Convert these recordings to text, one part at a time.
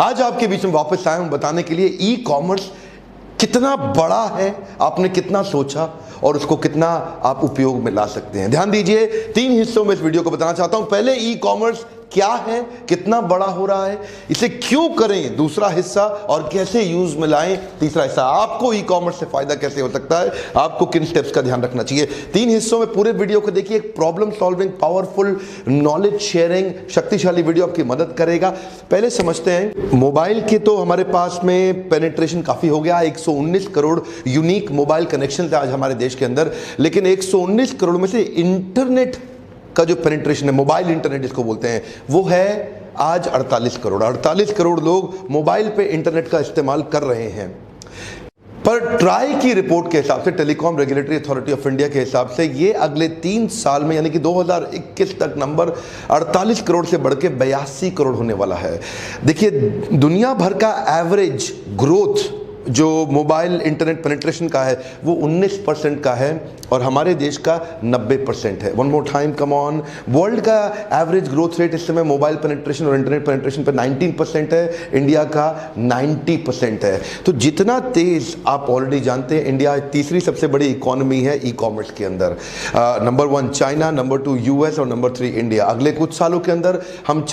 आज आपके बीच में वापस आया हूं बताने के लिए ई कॉमर्स कितना बड़ा है, आपने कितना सोचा और उसको कितना आप उपयोग में ला सकते हैं। ध्यान दीजिए, 3 हिस्सों में इस वीडियो को बताना चाहता हूं। पहले ई कॉमर्स क्या है, कितना बड़ा हो रहा है, इसे क्यों करें, दूसरा हिस्सा, और कैसे यूज में लाएं, तीसरा हिस्सा, आपको ई कॉमर्स से फायदा कैसे हो सकता है, आपको किन स्टेप्स का ध्यान रखना चाहिए। 3 हिस्सों में पूरे वीडियो को देखिए। एक problem solving, powerful knowledge sharing, शक्तिशाली वीडियो आपकी मदद करेगा। पहले समझते हैं मोबाइल के। तो हमारे पास में पेनिट्रेशन काफी हो गया, 119 करोड़ यूनिक मोबाइल कनेक्शन है आज हमारे देश के अंदर, लेकिन 119 करोड़ में से इंटरनेट का जो पेनिट्रेशन है, मोबाइल इंटरनेट जिसको बोलते हैं, वो है आज 48 करोड़। 48 करोड़ लोग मोबाइल पे इंटरनेट का इस्तेमाल कर रहे हैं। पर ट्राई की रिपोर्ट के हिसाब से, telecom regulatory authority of India के हिसाब से, ये अगले 3 साल में यानी कि 2021 तक नंबर 48 करोड़ से बढ़ के 82 करोड़ होने वाला है। देखिए, दुनिया भर का एवरेज ग्रोथ जो मोबाइल इंटरनेट पेनिट्रेशन का है वो 19% का है और हमारे देश का 90% है। One more time, come on. World का एवरेज ग्रोथ रेट इस समय मोबाइल पेनिट्रेशन और इंटरनेट पेनिट्रेशन पर 19% है, इंडिया का 90% है। तो जितना तेज, आप ऑलरेडी जानते हैं, इंडिया तीसरी सबसे बड़ी इकोनॉमी है ई कॉमर्स के अंदर। नंबर 1 चाइना, नंबर 2 यूएस और नंबर 3 इंडिया। अगले कुछ सालों के अंदर हम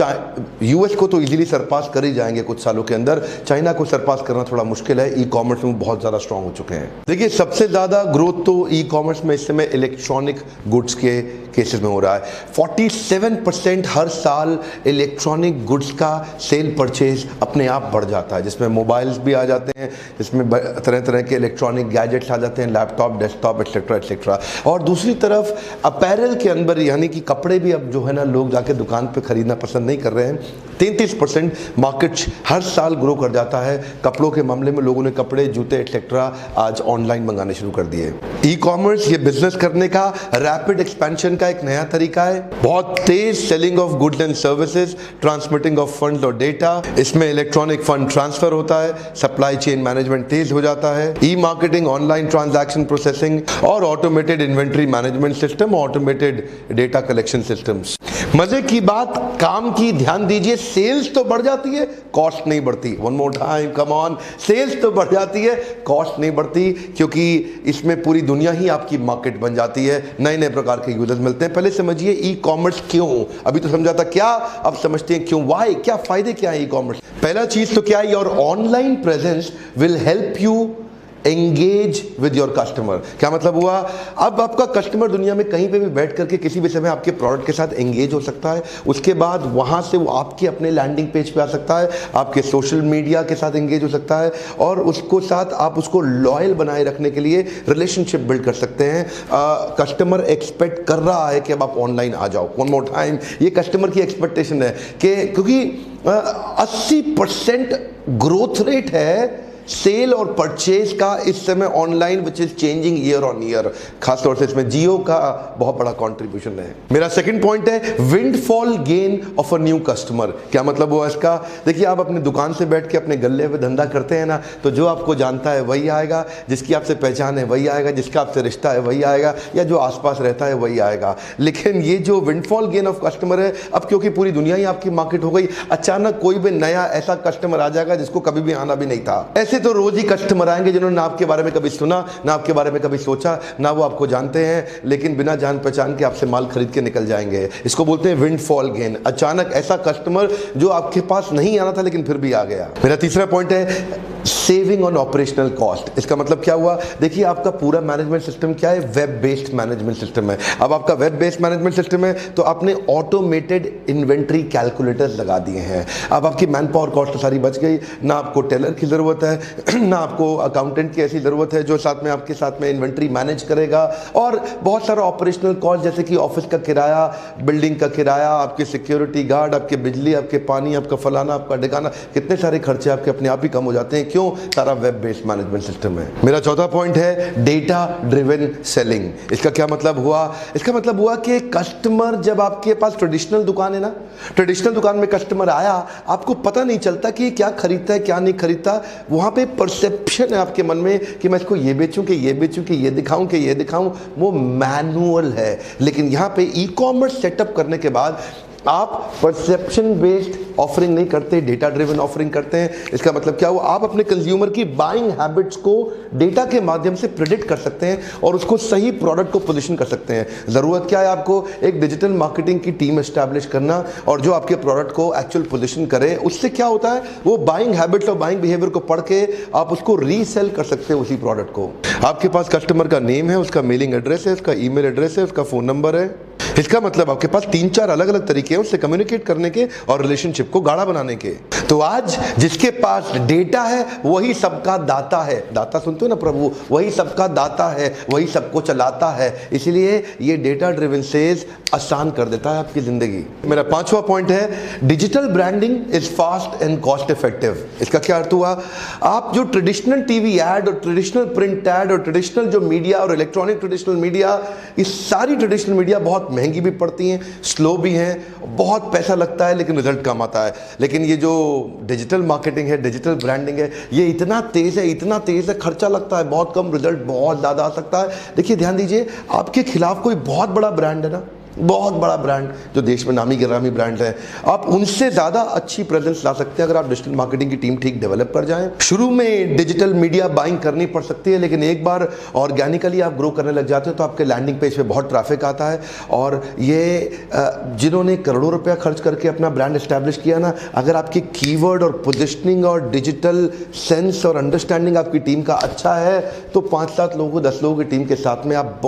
यूएस को तो इजीली सरपास कर ही जाएंगे कुछ सालों के अंदर। चाइना को सरपास करना थोड़ा मुश्किल है, ई कॉमर्स में बहुत ज्यादा स्ट्रांग हो चुके हैं। देखिए, सबसे ज्यादा ग्रोथ तो ई कॉमर्स में इस समय इलेक्ट्रॉनिक गुड्स के केसेस में हो रहा है। 47% हर साल इलेक्ट्रॉनिक गुड्स का सेल परचेज अपने आप बढ़ जाता है, जिसमें मोबाइल्स भी आ जाते हैं, जिसमें तरह तरह के इलेक्ट्रॉनिक गैजेट्स आ जाते हैं, लैपटॉप, डेस्कटॉप, एक्सेट्रा एक्सेट्रा। और दूसरी तरफ अपैरल के अंदर यानी कि कपड़े भी अब जो है ना, लोग जाके दुकान पे खरीदना पसंद नहीं कर रहे हैं। 33% मार्केट हर साल ग्रो कर जाता है। कपड़ों के मामले में लोगों ने कपड़े, जूते एक्सेट्रा आज ऑनलाइन मंगाने शुरू कर दिए। ई कॉमर्स ये बिजनेस करने का, रैपिड एक्सपेंशन का एक नया तरीका है। बहुत तेज selling of goods and services, transmitting of funds और डेटा। इसमें इलेक्ट्रॉनिक फंड ट्रांसफर होता है, सप्लाई चेन मैनेजमेंट तेज हो जाता है, e marketing, online transaction processing और automated inventory management system, automated data collection systems. मजे की बात, काम की, ध्यान दीजिए, सेल्स तो बढ़ जाती है, कॉस्ट नहीं बढ़ती। One more time, come on. Sales तो बढ़ जाती है, कॉस्ट नहीं बढ़ती, क्योंकि इसमें पूरी दुनिया ही आपकी मार्केट बन जाती है, नए नए प्रकार के यूजर्स मिलते हैं। पहले समझिए ई कॉमर्स क्यों। अभी तो समझा था क्या, अब समझते हैं क्यों, वाई, क्या फायदे क्या है ई कॉमर्स। पहला चीज तो क्या है, your online presence will help you engage with your customer. क्या मतलब हुआ, अब आपका कस्टमर दुनिया में कहीं पे भी बैठ करके किसी भी समय आपके प्रोडक्ट के साथ एंगेज हो सकता है। उसके बाद वहां से वो आपके अपने लैंडिंग पेज पे आ सकता है, आपके सोशल मीडिया के साथ एंगेज हो सकता है और उसको साथ आप उसको लॉयल बनाए रखने के लिए रिलेशनशिप बिल्ड कर सकते हैं। कस्टमर एक्सपेक्ट कर रहा है कि अब आप ऑनलाइन आ जाओ। वन मोर टाइम, ये कस्टमर की एक्सपेक्टेशन है कि क्योंकि 80% ग्रोथ रेट है सेल और परचेज का इस समय online, which is changing year on year. खासतौर से इसमें जियो का बहुत बड़ा कंट्रीब्यूशन है। मेरा सेकंड पॉइंट है windfall gain of a new customer. क्या मतलब हुआ इसका, देखिए, आप अपनी दुकान से बैठ के अपने गल्ले में धंधा करते हैं ना, तो जो आपको जानता है वही आएगा, जिसकी आपसे पहचान है वही आएगा, जिसका आपसे रिश्ता है वही आएगा, या जो आसपास रहता है वही आएगा। लेकिन ये जो विंडफॉल गेन ऑफ कस्टमर है, अब क्योंकि पूरी दुनिया ही आपकी मार्केट हो गई, अचानक कोई भी नया ऐसा कस्टमर आ जाएगा जिसको कभी भी आना भी नहीं था। ऐसे तो रोज ही कस्टमर आएंगे जिन्होंने ना आपके बारे में कभी सुना, ना आपके बारे में कभी सोचा, ना वो आपको जानते हैं, लेकिन बिना जान पहचान के आपसे माल खरीद के निकल जाएंगे। इसको बोलते हैं विंडफॉल गेन। अचानक ऐसा कस्टमर जो आपके पास नहीं आना था लेकिन फिर भी आ गया। मेरा तीसरा पॉइंट है सेविंग ऑन ऑपरेशनल कॉस्ट। इसका मतलब क्या हुआ, देखिए, आपका पूरा मैनेजमेंट सिस्टम क्या है, वेब बेस्ड मैनेजमेंट सिस्टम है। अब आपका वेब बेस्ड मैनेजमेंट सिस्टम है तो आपने ऑटोमेटेड इन्वेंट्री कैलकुलेटर्स लगा दिए हैं। अब आपकी मैन पावर कॉस्ट तो सारी बच गई, ना आपको टेलर की जरूरत है, ना आपको अकाउंटेंट की ऐसी जरूरत है जो साथ में आपके साथ में इन्वेंट्री मैनेज करेगा। और बहुत सारा ऑपरेशनल कॉस्ट जैसे कि ऑफिस का किराया, बिल्डिंग का किराया, आपके सिक्योरिटी गार्ड, आपके बिजली, आपके पानी, आपका फलाना, आपका ठिकाना, कितने सारे खर्चे आपके अपने आप ही कम हो जाते हैं। क्यों, सारा वेब बेस्ड मैनेजमेंट सिस्टम है। मेरा चौथा पॉइंट है डेटा ड्रिवन सेलिंग। इसका क्या मतलब हुआ, इसका मतलब हुआ कि कस्टमर, जब आपके पास ट्रेडिशनल दुकान है ना, ट्रेडिशनल दुकान में कस्टमर आया, आपको पता नहीं चलता कि क्या खरीदता है क्या नहीं खरीदता। वहां पे परसेप्शन है आपके मन में कि मैं इसको ये बेचूं कि ये बेचूं कि ये दिखाऊं कि ये दिखाऊं, वो मैनुअल है। लेकिन यहां पे ई कॉमर्स सेटअप करने के बाद आप परसेप्शन बेस्ड ऑफरिंग नहीं करते, डेटा ड्रिवन ऑफरिंग करते हैं। इसका मतलब क्या हुआ, आप अपने कंज्यूमर की बाइंग हैबिट्स को डेटा के माध्यम से प्रेडिक्ट कर सकते हैं और उसको सही प्रोडक्ट को पोजीशन कर सकते हैं। ज़रूरत क्या है, आपको एक डिजिटल मार्केटिंग की टीम एस्टैब्लिश करना और जो आपके प्रोडक्ट को एक्चुअल पोजीशन करे। उससे क्या होता है, वो बाइंग हैबिट्स और बाइंग बिहेवियर को पढ़ के आप उसको रीसेल कर सकते हैं उसी प्रोडक्ट को। आपके पास कस्टमर का नेम है, उसका मेलिंग एड्रेस है, उसका ईमेल एड्रेस है, उसका फोन नंबर है। इसका मतलब आपके पास 3-4 अलग अलग तरीके हैं उससे कम्युनिकेट करने के और रिलेशनशिप को गाढ़ा बनाने के। तो आज जिसके पास डेटा है वही सबका दाता है। दाता सुनते हो ना प्रभु, वही सबका दाता है, वही सबको चलाता है। इसलिए ये डेटा ड्रिवन सेल्स आसान कर देता है आपकी जिंदगी। मेरा 5वां पॉइंट है, digital branding is fast and cost effective. इसका क्या अर्थ हुआ, आप जो ट्रेडिशनल टीवी एड और ट्रेडिशनल प्रिंट एड और ट्रेडिशनल जो मीडिया और इलेक्ट्रॉनिक ट्रेडिशनल मीडिया, इस सारी ट्रेडिशनल मीडिया बहुत महंगी भी पड़ती हैं, स्लो भी हैं, बहुत पैसा लगता है लेकिन रिजल्ट कम आता है। लेकिन ये जो डिजिटल मार्केटिंग है, डिजिटल ब्रांडिंग है, ये इतना तेज है, इतना तेज है, खर्चा लगता है बहुत कम, रिजल्ट बहुत ज़्यादा आ सकता है। देखिए ध्यान दीजिए, आपके खिलाफ कोई बहुत बड़ा ब्रांड है ना, बहुत बड़ा ब्रांड जो देश में नामी गिरामी ब्रांड है, आप उनसे ज़्यादा अच्छी प्रेजेंस ला सकते हैं अगर आप डिजिटल मार्केटिंग की टीम ठीक डेवलप कर जाएं। शुरू में डिजिटल मीडिया बाइंग करनी पड़ सकती है, लेकिन एक बार ऑर्गेनिकली आप ग्रो करने लग जाते हो तो आपके लैंडिंग पेज पे बहुत ट्रैफिक आता है। और ये जिन्होंने करोड़ों रुपया खर्च करके अपना ब्रांड एस्टैब्लिश किया ना, अगर आपकी कीवर्ड और पोजिशनिंग और डिजिटल सेंस और अंडरस्टैंडिंग आपकी टीम का अच्छा है तो 5-7 लोगों, 10 लोगों की टीम के साथ में आप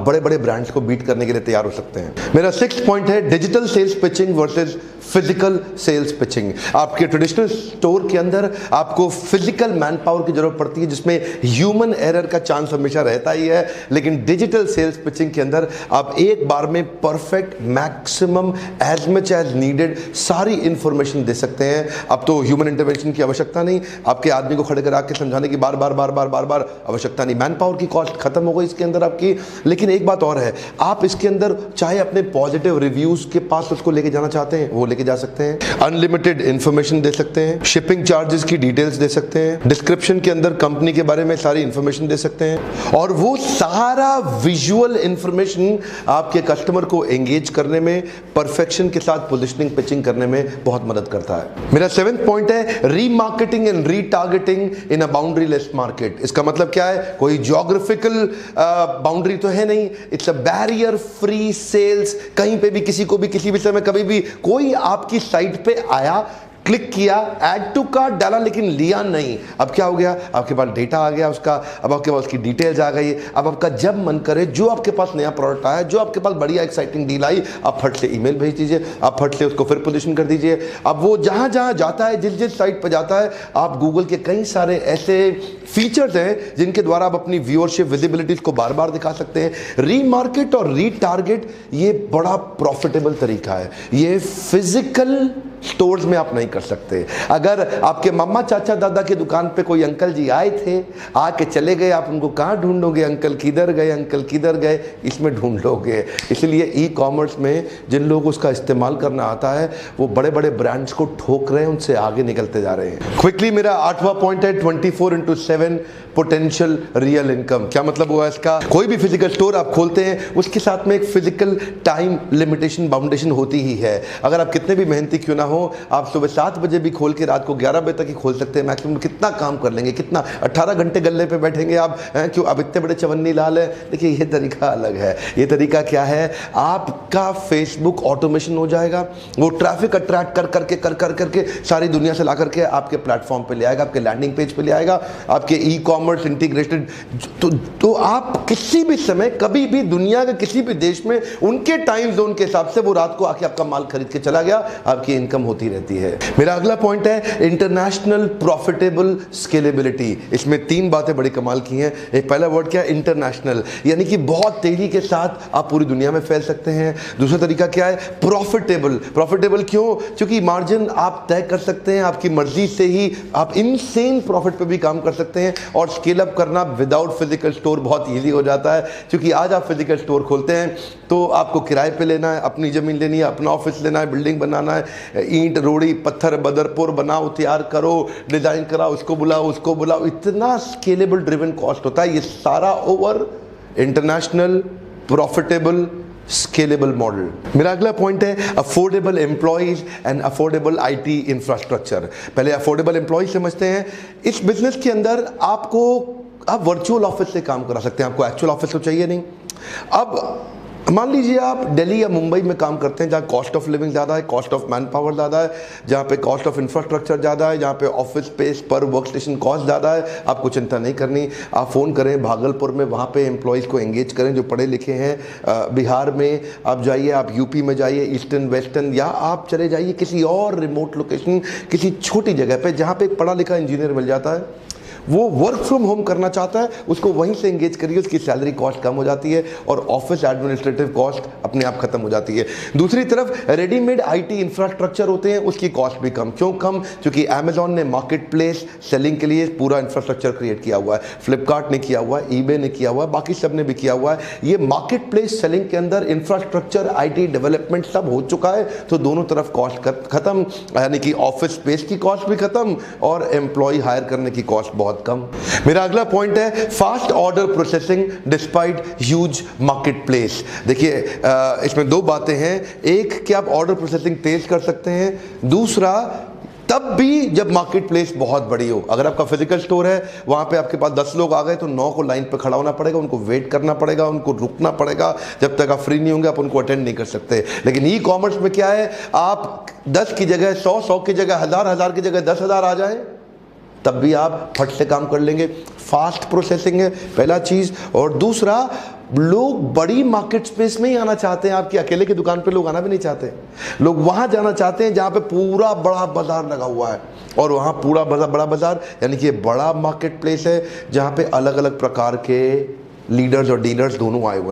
बड़े बड़े ब्रांड्स को बीट करने के लिए तैयार हो सकते हैं। मेरा 6th पॉइंट है, digital sales pitching versus physical sales pitching. आपके ट्रेडिशनल स्टोर के अंदर आपको फिजिकल मैन पावर की जरूरत पड़ती है जिसमें ह्यूमन एरर का चांस हमेशा रहता ही है, लेकिन डिजिटल सेल्स पिचिंग के अंदर आप एक बार में perfect maximum as much as needed सारी इंफॉर्मेशन दे सकते हैं। अब तो ह्यूमन इंटरवेंशन की आवश्यकता नहीं, आपके आदमी को खड़े कर आके समझाने की बार बार आवश्यकता नहीं, मैन पावर की कॉस्ट खत्म हो गई इसके अंदर आपकी। लेकिन एक बात और है, आप इसके अंदर चाहे अपने पॉजिटिव रिव्यूज के पास उसको लेके जाना चाहते हैं वो लेके जा सकते हैं, अनलिमिटेड इंफॉर्मेशन दे सकते हैं, शिपिंग चार्जेस की डिटेल्स दे सकते हैं, डिस्क्रिप्शन के अंदर कंपनी के बारे में सारी इंफॉर्मेशन दे सकते हैं और वो सारा विजुअल इंफॉर्मेशन आपके कस्टमर को एंगेज करने में, परफेक्शन के साथ पोजिशनिंग पिचिंग करने में बहुत मदद करता है। मेरा 7th पॉइंट है, remarketing and retargeting in a बाउंड्रीलेस market. इसका मतलब क्या है, कोई ज्योग्राफिकल बाउंड्री तो है नहीं, it's a barrier free sales. कहीं पे भी किसी को भी किसी भी समय कभी भी कोई आपकी साइट पे आया, क्लिक किया, ऐड टू कार्ट डाला लेकिन लिया नहीं। अब क्या हो गया, आपके पास डेटा आ गया उसका, अब आपके पास उसकी डिटेल्स आ गई। अब आपका जब मन करे, जो आपके पास नया प्रोडक्ट आया, जो आपके पास बढ़िया एक्साइटिंग डील आई, आप फट से ईमेल भेज दीजिए, आप फट से उसको फिर पोजीशन कर दीजिए। अब वो जहां जहां जाता है, जिस जिस साइट पर जाता है, आप गूगल के कई सारे ऐसे फीचर्स हैं जिनके द्वारा आप अपनी व्यूअरशिप विजिबिलिटीज को बार बार दिखा सकते हैं। रीमार्केट और रीटारगेट ये बड़ा प्रॉफिटेबल तरीका है, ये फिजिकल स्टोर्स में आप नहीं कर सकते। अगर आपके मम्मा चाचा दादा की दुकान पे कोई अंकल जी आए थे, आके चले गए, आप उनको कहाँ ढूंढोगे, अंकल किधर गए, अंकल किधर गए, इसमें ढूंढ लोगे। इसलिए ई कॉमर्स में जिन लोग उसका इस्तेमाल करना आता है वो बड़े बड़े ब्रांड्स को ठोक रहे हैं, उनसे आगे निकलते जा रहे हैं। क्विकली मेरा 8वां पॉइंट है, 24/7 पोटेंशियल रियल इनकम। क्या मतलब हुआ इसका, कोई भी फिजिकल स्टोर आप खोलते हैं उसके साथ में एक फिजिकल टाइम लिमिटेशन बाउंडेशन होती ही है। अगर आप कितने भी मेहनती क्यों ना हो, आप सुबह 7 बजे भी खोल के रात को 11 बजे तक ही खोल सकते हैं मैक्सिमम। कितना काम कर लेंगे, कितना 18 घंटे गल्ले पे बैठेंगे आप, क्यों आप इतने बड़े चवन्नी लाल है। देखिए ये तरीका अलग है। ये तरीका क्या है, आपका फेसबुक ऑटोमेशन हो जाएगा, वो ट्रैफिक अट्रैक्ट कर करके सारी दुनिया से ला करके आपके प्लेटफॉर्म पे ले आएगा, आपके लैंडिंग पेज पे ले आएगा, आपके ई कॉमर्स इंटीग्रेटेड। तो आप किसी भी समय कभी भी दुनिया के किसी भी देश में उनके टाइम जोन के हिसाब से वो रात को आके आपका माल खरीद के चला गया, आपकी इनकम होती रहती है। मेरा अगला पॉइंट है इंटरनेशनल प्रॉफिटेबल स्केलेबिलिटी। इसमें 3 बातें बड़ी कमाल की हैं। एक पहला वर्ड क्या है, इंटरनेशनल, यानी कि बहुत तेजी के साथ आप पूरी दुनिया में फैल सकते हैं। दूसरा तरीका क्या है, प्रॉफिटेबल। प्रॉफिटेबल क्यों, क्योंकि मार्जिन आप तय कर सकते हैं, आपकी मर्जी से ही आप इनसेन प्रॉफिट पे भी काम कर सकते हैं। और स्केल अप करना विदाउट फिजिकल स्टोर बहुत ईजी हो जाता है, क्योंकि आज आप फिजिकल स्टोर खोलते हैं तो आपको किराए पे लेना है, अपनी जमीन लेनी है, अपना ऑफिस लेना है, बिल्डिंग बनाना है, ईंट रोड़ी पत्थर बदरपुर बनाओ, तैयार करो, डिजाइन कराओ, उसको बुलाओ, इतना स्केलेबल ड्रिवन कॉस्ट होता है। ये सारा over international profitable scalable model. मेरा अगला पॉइंट है affordable employees and affordable IT infrastructure. पहले अफोर्डेबल एम्प्लॉइज समझते हैं। इस बिजनेस के अंदर आप वर्चुअल ऑफिस से काम करा सकते हैं, आपको एक्चुअल ऑफिस तो चाहिए नहीं। अब मान लीजिए आप दिल्ली या मुंबई में काम करते हैं, जहाँ कॉस्ट ऑफ लिविंग ज़्यादा है, कॉस्ट ऑफ मैन पावर ज़्यादा है, जहाँ पे कॉस्ट ऑफ इंफ्रास्ट्रक्चर ज़्यादा है, जहाँ पे ऑफिस स्पेस पर वर्क स्टेशन कॉस्ट ज़्यादा है। आपको चिंता नहीं करनी, आप फ़ोन करें भागलपुर में, वहाँ पे एम्प्लॉयज़ को एंगेज करें जो पढ़े लिखे हैं। बिहार में आप जाइए, आप यूपी में जाइए, ईस्टर्न वेस्टर्न, या आप चले जाइए किसी और रिमोट लोकेशन, किसी छोटी जगह पर जहाँ पर एक पढ़ा लिखा इंजीनियर मिल जाता है, वो वर्क फ्रॉम होम करना चाहता है, उसको वहीं से एंगेज करिए। उसकी सैलरी कॉस्ट कम हो जाती है और ऑफिस एडमिनिस्ट्रेटिव कॉस्ट अपने आप खत्म हो जाती है। दूसरी तरफ रेडीमेड आईटी इंफ्रास्ट्रक्चर होते हैं, उसकी कॉस्ट भी कम। क्यों कम? क्योंकि अमेजॉन ने मार्केट प्लेस सेलिंग के लिए पूरा इंफ्रास्ट्रक्चर क्रिएट किया हुआ है, फ्लिपकार्ट ने किया हुआ है, ईबे ने किया हुआ है, बाकी सब ने भी किया हुआ है। ये मार्केट प्लेस सेलिंग के अंदर इंफ्रास्ट्रक्चर, आईटी डेवलपमेंट सब हो चुका है, तो दोनों तरफ कॉस्ट खत्म, यानी कि ऑफिस स्पेस की कॉस्ट भी खत्म और एम्प्लॉय हायर करने की कॉस्ट बहुत कम। मेरा अगला पॉइंट है fast order processing despite huge market place. देखिए इसमें दो बातें हैं, एक कि आप ऑर्डर प्रोसेसिंग तेज कर सकते हैं, दूसरा तब भी जब मार्केट प्लेस बहुत बड़ी हो। अगर आपका फिजिकल स्टोर है, वहां पे आपके पास 10 लोग आ गए तो 9 को लाइन पे खड़ा होना पड़ेगा, उनको वेट करना पड़ेगा, उनको रुकना पड़ेगा, जब तक आप फ्री नहीं होंगे आप उनको अटेंड नहीं कर सकते। लेकिन ई कॉमर्स में क्या है, आप 10 की जगह 100, 100 की जगह 1000, 1000 की जगह 10,000 आ जाए, तब भी आप फट से काम कर लेंगे। फास्ट प्रोसेसिंग है पहला चीज, और दूसरा लोग बड़ी मार्केट स्पेस में ही आना चाहते हैं। आपकी अकेले की दुकान पे लोग आना भी नहीं चाहते, लोग वहां जाना चाहते हैं जहां पे पूरा बड़ा बाजार लगा हुआ है, और वहां पूरा बड़ा बाजार यानी कि बड़ा मार्केट प्लेस है जहां पे अलग अलग प्रकार के लीडर्स और डीलर्स दोनों आए हुए हैं।